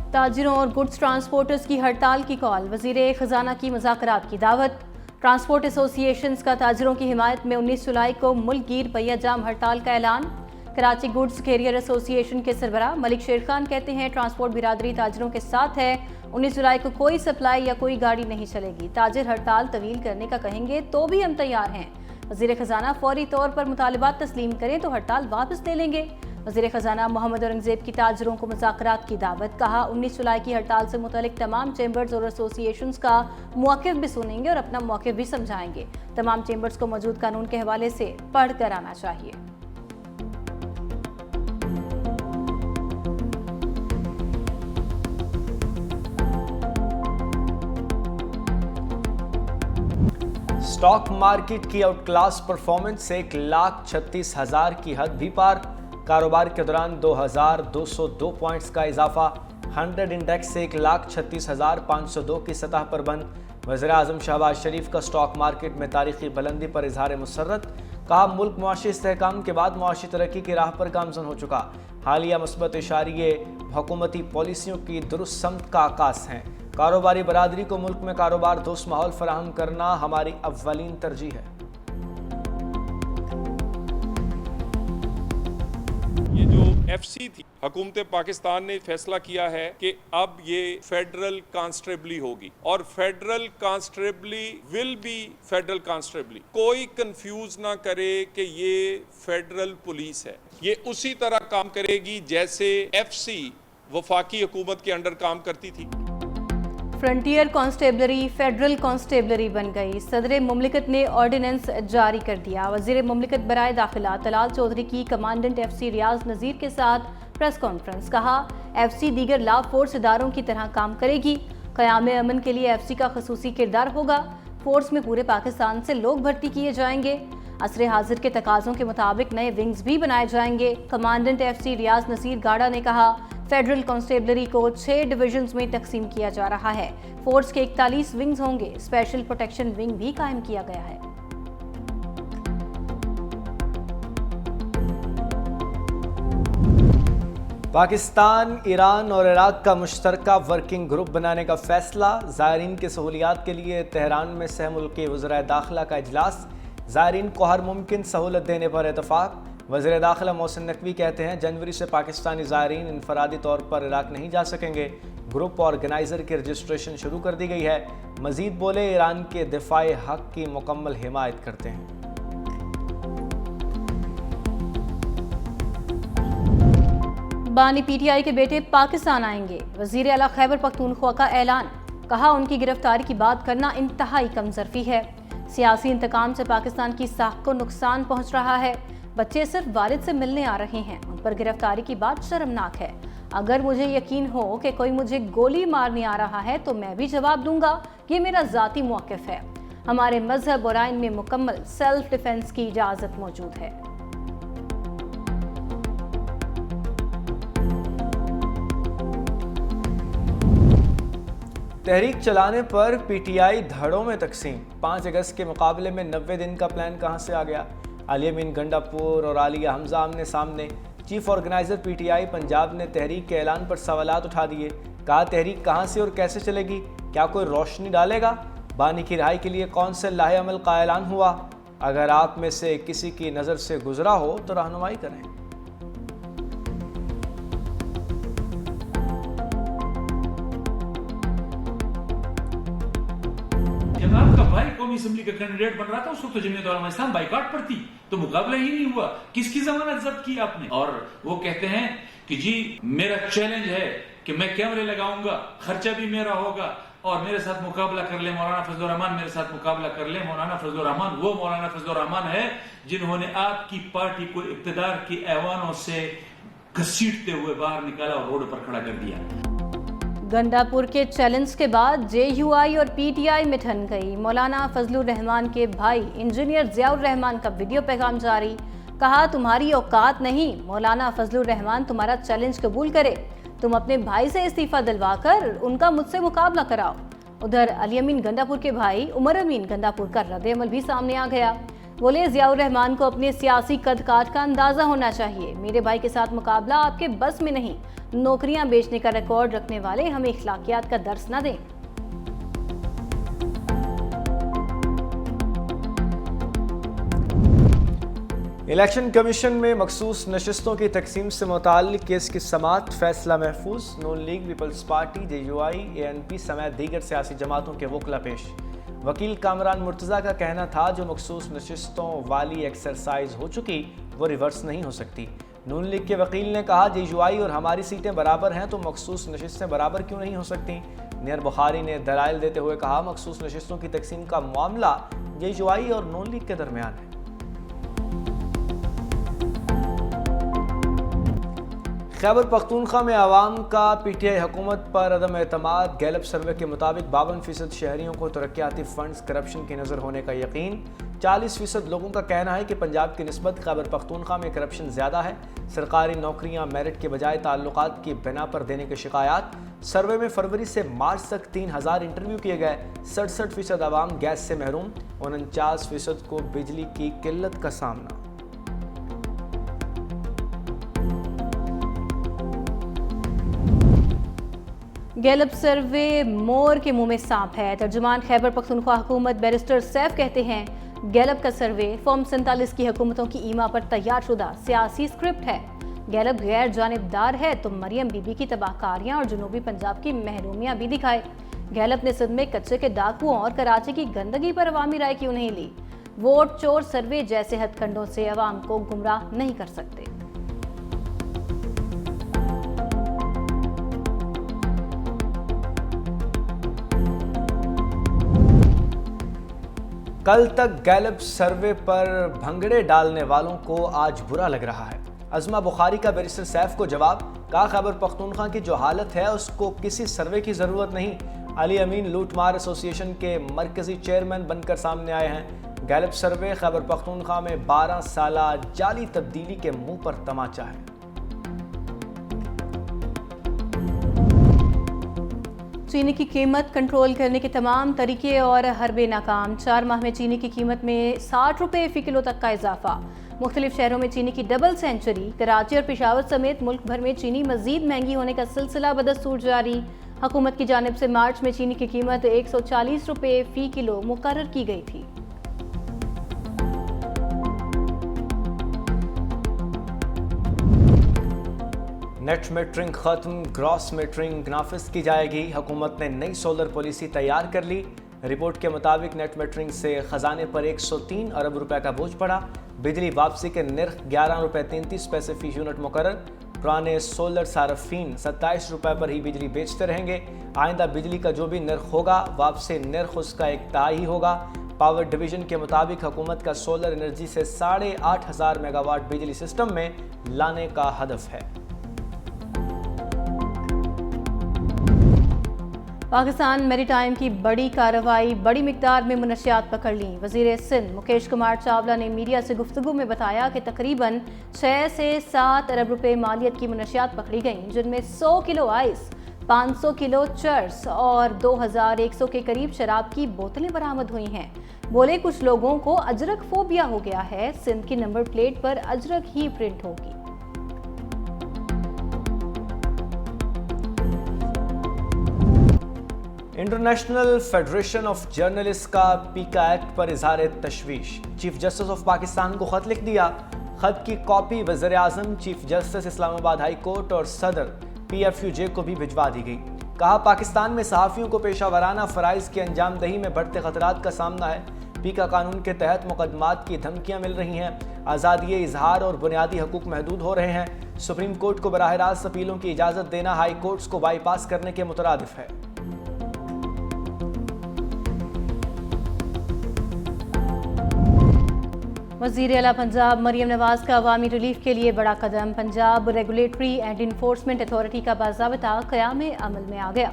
ताजिरों और goods transporters की हड़ताल की कॉल, वज़ीर ख़जाना की मुज़ाकरात की दावत। ट्रांसपोर्ट एसोसिएशंस का ताजिरों की हिमायत में 19 जुलाई को मुल्क गिर पहिया जाम हड़ताल का ऐलान। कराची गुड्स कैरियर एसोसिएशन के सरबराह मलिक शेर खान कहते हैं ट्रांसपोर्ट बिरादरी ताजिरों के साथ है। 19 जुलाई को कोई सप्लाई या कोई गाड़ी नहीं चलेगी। ताजिर हड़ताल तवील करने का कहेंगे तो भी हम तैयार हैं। वज़ीर ख़जाना फौरी तौर पर मुतालिबात तस्लीम करें तो हड़ताल वापस ले लेंगे। वज़ीर ख़जाना मोहम्मद औरंगज़ेब की ताजिरों को मुज़ाकरात की दावत। कहा 19 जुलाई की हड़ताल से मुतल्लिक तमाम चैम्बर्स और एसोसिएशंस का मौक़िफ़ भी सुनेंगे और अपना मौक़िफ़ भी समझाएंगे। तमाम चैम्बर्स को मौजूद कानून के हवाले से पढ़ कर आना चाहिए। स्टॉक मार्केट की आउट क्लास परफॉर्मेंस 1,36,000 की हद भी पार। कारोबार के दौरान 2,202 पॉइंट्स का इजाफा। 100 इंडेक्स 1,36,502 की सतह पर बंद। वज़ीर आज़म शहबाज शरीफ का स्टॉक मार्केट में तारीखी बुलंदी पर इजहार मुसर्रत। कहा मुल्क मुआशी इस्तेहकाम के बाद मुआशी तरक्की की राह पर गामजन हो चुका। हालिया मुस्बत इशारे हुकूमती पॉलिसियों की दुरुस्त समत का आकाश हैं। कारोबारी बरादरी को मुल्क में कारोबार दोस्त माहौल फराहम करना हमारी अव्वलीन तरजीह है। ये जो FC थी, हुकूमत पाकिस्तान ने फैसला किया है कि अब ये फेडरल कांस्टेबली होगी और फेडरल कांस्टेबली विल बी फेडरल कांस्टेबली। कोई कंफ्यूज ना करे कि ये फेडरल पुलिस है। ये उसी तरह काम करेगी जैसे FC वफाकी हुकूमत के अंडर काम करती थी। फ्रंटियर कांस्टेबलरी फेडरल कांस्टेबलरी बन गई। सदर मुमलिकत ने ऑर्डिनेंस जारी कर दिया। वज़ीर मुमलिकत बराए दाखिला तलाल चौधरी की कमांडेंट FC रियाज नज़ीर के साथ प्रेस कॉन्फ्रेंस। कहा FC दीगर लॉ फोर्स इदारों की तरह काम करेगी। क़याम अमन के लिए FC का खसूसी किरदार होगा। फोर्स में पूरे पाकिस्तान से लोग भर्ती किए जाएंगे। असरे हाजिर के तकाज़ों के मुताबिक नए विंग्स भी बनाए जाएंगे। कमांडेंट FC रियाज नसीर गाड़ा ने कहा फेडरल कांस्टेबलरी को 6 डिवीजन्स में तकसीम किया जा रहा है। फोर्स के 41 विंग्स होंगे। स्पेशल प्रोटेक्शन विंग भी कायम किया गया है। पाकिस्तान, ईरान और इराक का मुश्तरका वर्किंग ग्रुप बनाने का फैसला। ज़ायरीन की सहूलियात के लिए तेहरान में सहमुल्की वज़राए दाखिला का इजलास। ज़ायरीन को हर मुमकिन सहूलत देने पर इतफाक़। वज़ीर दाखिला मोहसिन नकवी कहते हैं जनवरी से पाकिस्तानी ज़ायरीन इनफरादी तौर पर इराक नहीं जा सकेंगे। ग्रुप ऑर्गेनाइज़र की रजिस्ट्रेशन शुरू कर दी गई है। मज़ीद बोले ईरान के दिफ़ाए हक़ की मुकम्मल हिमायत करते हैं। बानी PTI के बेटे पाकिस्तान आएंगे। वज़ीर आला खैबर पख्तूनख्वा का ऐलान। कहा उनकी गिरफ्तारी की बात करना इंतहाई कमज़रफ़ी है। सियासी इंतकाम से पाकिस्तान की साख को नुकसान पहुँच रहा है। बच्चे सिर्फ वालिद से मिलने आ रहे हैं। उन पर गिरफ्तारी की बात शर्मनाक है। अगर मुझे यकीन हो कि कोई मुझे गोली मारने आ रहा है तो मैं भी जवाब दूंगा। ये मेरा ज़ाती मौक़िफ़ है। हमारे मजहब और आइन में मुकम्मल सेल्फ डिफेंस की इजाज़त मौजूद है। तहरीक चलाने पर PTI धड़ों में तकसीम। 5 अगस्त के मुकाबले में 90 दिन का प्लान कहां से आ गया। अली-अमीन गंडापुर और आलिया हमजा आमने सामने। चीफ ऑर्गेनाइजर PTI पंजाब ने तहरीक के ऐलान पर सवालात उठा दिए। कहा तहरीक कहां से और कैसे चलेगी, क्या कोई रोशनी डालेगा। बानी की रिहाई के लिए कौन से लाहे अमल का ऐलान हुआ। अगर आप में से किसी की नज़र से गुजरा हो तो रहनुमाई करें। जब आपका भाई कौमी असेंबली का कैंडिडेट बन रहा था उस वक्त तो जमीयत उलमा इस्लाम बाइकआउट पर थी, तो मुकाबला ही नहीं हुआ। किसकी जमानत जब्त की आपने। और वो कहते हैं कि जी मेरा चैलेंज है कि मैं कैमरे लगाऊंगा, खर्चा भी मेरा होगा और मेरे साथ मुकाबला कर ले मौलाना फजलुर रहमान, मेरे साथ मुकाबला कर ले। मौलाना फजलुर रहमान वो मौलाना फजलुर रहमान है जिन्होंने आपकी पार्टी को इक्तदार के ऐवानों से घसीटते हुए बाहर निकाला और रोड पर खड़ा कर दिया। गंडापुर के चैलेंज के बाद JUI और PTI में ठन गई। मौलाना फजलुर रहमान के भाई इंजीनियर ज़ियाउर रहमान का वीडियो पैगाम जारी। कहा तुम्हारी औकात नहीं, मौलाना फजलुर रहमान तुम्हारा चैलेंज कबूल करे। तुम अपने भाई से इस्तीफा दिलवाकर उनका मुझसे मुकाबला कराओ। उधर अली-अमीन गंडापुर के भाई उमर अमीन गंडापुर का रद्द-ए-अमल भी सामने आ गया। बोले ज़ियाउर रहमान को अपने सियासी कद काठ का अंदाजा होना चाहिए। मेरे भाई के साथ मुकाबला आपके बस में नहीं। नौकरियां बेचने का रिकॉर्ड रखने वाले हमें इखलाकियात का दर्स न दें। इलेक्शन कमीशन में मखसूस नशिस्तों की तकसीम से मुताल्लिक केस की समाअत, फैसला महफूज। Noon league, peoples party, JUI, ANP समेत दीगर सियासी जमातों के वकला पेश। वकील कामरान मुर्तज़ा का कहना था जो मखसूस नशिस्तों वाली एक्सरसाइज हो चुकी वो रिवर्स नहीं हो सकती। नून लीग के वकील ने कहा JUI और हमारी सीटें बराबर हैं तो मखसूस नशिस्तें बराबर क्यों नहीं हो सकती। नियर बुखारी ने दलाइल देते हुए कहा मखसूस नशिस्तों की तकसीम का मामला JUI और नून लीग के दरमियान है। खैबर पख्तूनख्वा में आवाम का PTI हुकूमत पर अदम एतमाद। गैलप सर्वे के मुताबिक 52% शहरियों को तरक्याती फंड्स करप्शन की नज़र होने का यकीन। 40% लोगों का कहना है कि पंजाब की निस्बत खैबर पख्तूनख्वा में करप्शन ज़्यादा है। सरकारी नौकरियां मेरिट के बजाय ताल्लुकात की बिना पर देने की शिकायत। सर्वे में फरवरी से मार्च तक 3000 इंटरव्यू किए गए। 67% आवाम गैस से महरूम। 49% को बिजली की किल्लत का सामना। गैलप सर्वे मोर के मुंह में सांप है। तर्जुमान खैबर पख्तूनख्वा हुकूमत बैरिस्टर सैफ कहते हैं गैलप का सर्वे फॉर्म 47 की हुकूमतों की ईमा पर तैयार शुदा सियासी स्क्रिप्ट है। गैलप गैर जानिबदार है तो मरियम बीबी की तबाहकारियां और जनूबी पंजाब की महरूमियां भी दिखाए। गैलप ने सिंध में कच्चे के डाकुओं और कराची की गंदगी पर अवामी राय क्यों नहीं ली। वोट चोर सर्वे जैसे हथकंडों से अवाम को गुमराह नहीं कर सकते। कल तक गैलप सर्वे पर भंगड़े डालने वालों को आज बुरा लग रहा है। अज़मा बुखारी का बैरिस्टर सैफ को जवाब। कहा खैबर पख्तूनख्वा की जो हालत है उसको किसी सर्वे की ज़रूरत नहीं। अली अमीन लूटमार एसोसिएशन के मरकजी चेयरमैन बनकर सामने आए हैं। गैलप सर्वे खैबर पख्तूनख्वा में 12 साला जाली तब्दीली के मुंह पर तमाचा है। चीनी की कीमत कंट्रोल करने के तमाम तरीके और हरबे नाकाम। 4 माह में चीनी की कीमत में 60 रुपये फ़ी किलो तक का इजाफा। मुख्तलिफ शहरों में चीनी की डबल सेंचुरी। कराची और पेशावर समेत मुल्क भर में चीनी मजीद महंगी होने का सिलसिला बदस्तूर जारी। हुकूमत की जानिब से मार्च में चीनी की कीमत 140 रुपये फ़ी किलो मुकर्रर की गई थी। नेट मीटरिंग खत्म, ग्रॉस मीटरिंग नाफिज की जाएगी। हुकूमत ने नई सोलर पॉलिसी तैयार कर ली। रिपोर्ट के मुताबिक नेट मीटरिंग से खजाने पर 103 अरब रुपए का बोझ पड़ा। बिजली वापसी के निर्ख 11 रुपये 33 पैसे फी यूनिट मुकर्रर। पुराने सोलर सारफीन 27 रुपए पर ही बिजली बेचते रहेंगे। आइंदा बिजली का जो भी निर्ख होगा वापसी निर्ख उसका एक ताई होगा। पावर डिवीजन के मुताबिक हुकूमत का सोलर एनर्जी से 8500 मेगावाट बिजली सिस्टम में लाने का हदफ है। पाकिस्तान मैरीटाइम की बड़ी कार्रवाई, बड़ी मिकदार में मुनशियात पकड़ ली। वज़ीर सिंध मुकेश कुमार चावला ने मीडिया से गुफ्तगू में बताया कि तकरीबन 6 से 7 अरब रुपए मालियत की मुनशियात पकड़ी गईं, जिनमें 100 किलो आइस, 500 किलो चर्स और 2100 के करीब शराब की बोतलें बरामद हुई हैं। बोले कुछ लोगों को अजरक फोबिया हो गया है। सिंध की नंबर प्लेट पर अजरक ही प्रिंट होगी। इंटरनेशनल फेडरेशन ऑफ जर्नलिस्ट का पीका एक्ट पर इजहार तशवीश। चीफ जस्टिस ऑफ पाकिस्तान को खत लिख दिया। खत की कॉपी वज़ीर आज़म, chief justice Islamabad high court और सदर PFUJ को भी भिजवा दी गई। कहा पाकिस्तान में सहाफ़ियों को पेशा वराना फ़राइज़ की अंजाम दही में बढ़ते खतरात का सामना है। पीका कानून के तहत मुकदमात की धमकियाँ मिल रही हैं। आज़ादी इजहार और बुनियादी हकूक़ महदूद हो रहे हैं। सुप्रीम कोर्ट को बराह रास्त अपीलों की इजाज़त देना हाई कोर्ट्स को बाईपास करने के मुतरादिफ है। वज़ीर आला पंजाब मरियम नवाज का अवामी रिलीफ के लिए बड़ा कदम। Punjab regulatory and enforcement authority का बाज़ाब्ता क़याम अमल में आ गया।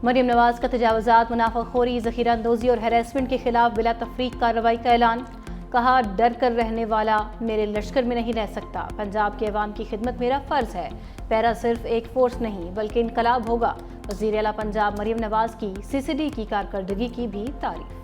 मरियम नवाज का तजावुज़ात, मुनाफाखोरी, ज़ख़ीरा अंदोज़ी और हैरेसमेंट के खिलाफ बिला तफरीक कार्रवाई का ऐलान। कहा डर कर रहने वाला मेरे लश्कर में नहीं रह सकता। पंजाब के अवाम की खिदमत मेरा फ़र्ज़ है। पैरा सिर्फ एक फोर्स नहीं बल्कि इनकलाब होगा। वज़ीर आला पंजाब मरियम नवाज की CCD की कारकर्दगी की भी तारीफ।